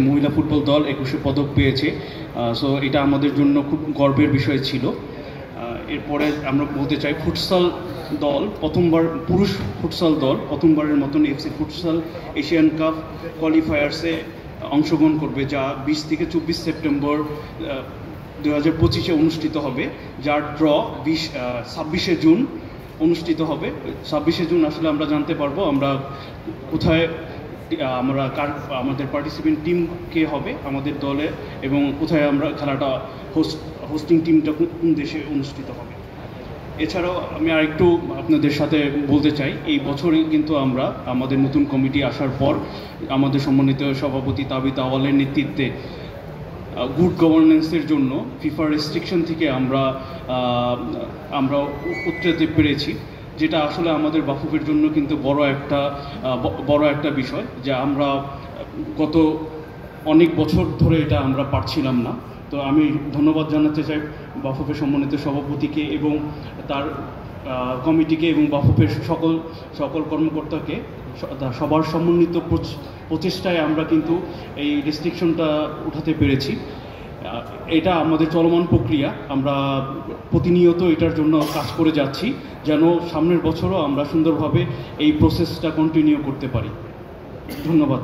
মহিলা ফুটবল দল 21 পদক পেয়েছে। সো এটা আমাদের জন্য খুব গর্বের বিষয় ছিল। এরপরে আমরা বলতে চাই ফুটসাল দল প্রথমবার, পুরুষ ফুটসাল দল প্রথমবারের মতন এফসি ফুটসাল এশিয়ান কাপ কোয়ালিফায়ার্সে অংশগ্রহণ করবে, যা 20 থেকে 24 সেপ্টেম্বর 2025-এ অনুষ্ঠিত হবে, যার ড্র 26শে জুন অনুষ্ঠিত হবে। 26শে জুন আসলে আমরা জানতে পারবো আমরা কোথায় আমাদের পার্টিসিপেন্ট টিম কে হবে আমাদের দলে, এবং কোথায় আমরা খেলাটা হোস্টিং টিমটা কোন দেশে অনুষ্ঠিত হবে। এছাড়াও আমি আরেকটু আপনাদের সাথে বলতে চাই, এই বছরই কিন্তু আমরা আমাদের নতুন কমিটি আসার পর আমাদের সম্মানিত সভাপতি তাবিত আওয়ালের নেতৃত্বে গুড গভর্নেন্সের জন্য ফিফা রেস্ট্রিকশন থেকে আমরা উতরাতে পেরেছি, যেটা আসলে আমাদের বাফুফের জন্য কিন্তু বড় একটা বিষয়, যা আমরা গত অনেক বছর ধরে এটা আমরা পারছিলাম না। তো আমি ধন্যবাদ জানাতে চাই বাফুফের সম্মানিত সভাপতিকে এবং তার কমিটিকে এবং বাফুফের সকল কর্মকর্তাকে। সবার সমন্বিত প্রচেষ্টায় আমরা কিন্তু এই রেস্ট্রিকশনটা উঠাতে পেরেছি। এটা আমাদের চলমান প্রক্রিয়া, আমরা প্রতিনিয়ত এটার জন্য কাজ করে যাচ্ছি, যেন সামনের বছরও আমরা সুন্দরভাবে এই প্রসেসটা কন্টিনিউ করতে পারি। ধন্যবাদ।